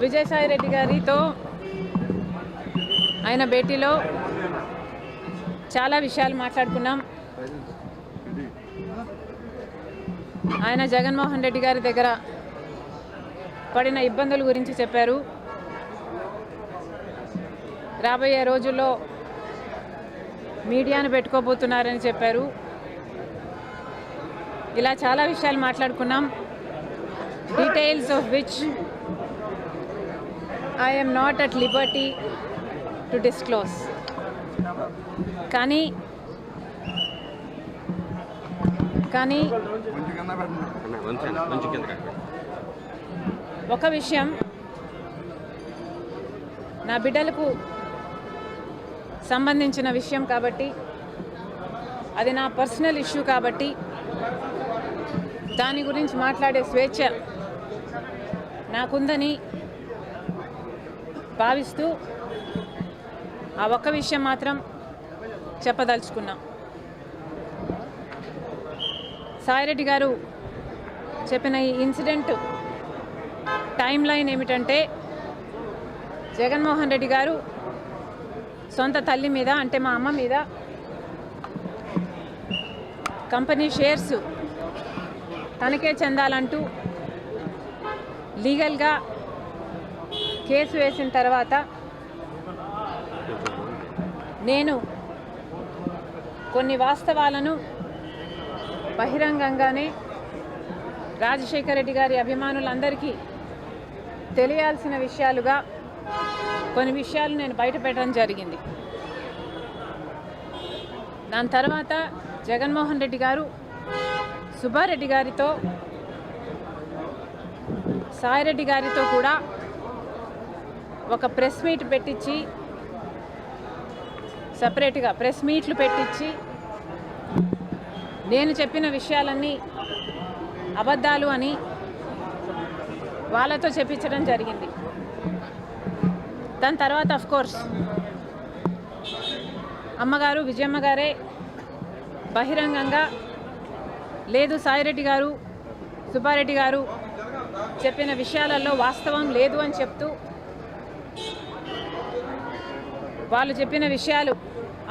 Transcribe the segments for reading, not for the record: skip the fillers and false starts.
విజయసాయి రెడ్డి గారితో ఆయన భేటీలో చాలా విషయాలు మాట్లాడుకున్నాం. ఆయన జగన్మోహన్ రెడ్డి గారి దగ్గర పడిన ఇబ్బందుల గురించి చెప్పారు. రాబోయే రోజుల్లో మీడియాను పెట్టుకోబోతున్నారని చెప్పారు. ఇలా చాలా విషయాలు మాట్లాడుకున్నాం. Details of which I am not at liberty to disclose. కానీ ఒక విషయం, నా బిడ్డలకు సంబంధించిన విషయం కాబట్టి, అది నా పర్సనల్ ఇష్యూ కాబట్టి దాని గురించి మాట్లాడే స్వేచ్ఛ నాకుందని భావిస్తూ ఆ ఒక్క విషయం మాత్రం చెప్పదలుచుకున్నాం. సాయిరెడ్డి గారు చెప్పిన ఈ ఇన్సిడెంట్ టైం లైన్ ఏమిటంటే, జగన్మోహన్ రెడ్డి గారు సొంత తల్లి మీద, అంటే మా అమ్మ మీద కంపెనీ షేర్స్ తనకే చెందాలంటూ లీగల్గా కేసు వేసిన తర్వాత నేను కొన్ని వాస్తవాలను బహిరంగంగానే రాజశేఖర రెడ్డి గారి అభిమానులందరికీ తెలియాల్సిన విషయాలుగా కొన్ని విషయాలు నేను బయటపెట్టడం జరిగింది. దాని తర్వాత జగన్మోహన్ రెడ్డి గారు సుబ్బారెడ్డి గారితో, సాయిరెడ్డి గారితో కూడా ఒక ప్రెస్ మీట్ పెట్టించి, సపరేట్గా ప్రెస్ మీట్లు పెట్టించి నేను చెప్పిన విషయాలన్నీ అబద్ధాలు అని వాళ్ళతో చెప్పించడం జరిగింది. దాని తర్వాత అఫ్కోర్స్ అమ్మగారు విజయమ్మ గారే బహిరంగంగా లేదు, సాయిరెడ్డి గారు సుబ్బారెడ్డి గారు చెప్పిన విషయాలలో వాస్తవం లేదు అని చెప్తూ, వాళ్ళు చెప్పిన విషయాలు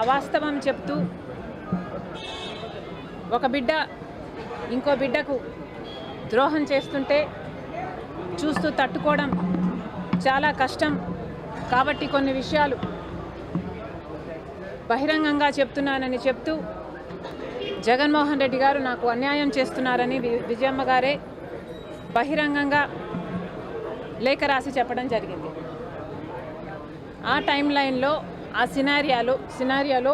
అవాస్తవం చెప్తూ, ఒక బిడ్డ ఇంకో బిడ్డకు ద్రోహం చేస్తుంటే చూస్తూ తట్టుకోవడం చాలా కష్టం కాబట్టి కొన్ని విషయాలు బహిరంగంగా చెప్తున్నానని చెప్తూ, జగన్మోహన్ రెడ్డి గారు నాకు అన్యాయం చేస్తున్నారని విజయమ్మ గారే బహిరంగంగా లేఖ రాసి చెప్పడం జరిగింది. ఆ టైం లైన్లో, ఆ సినారియాలో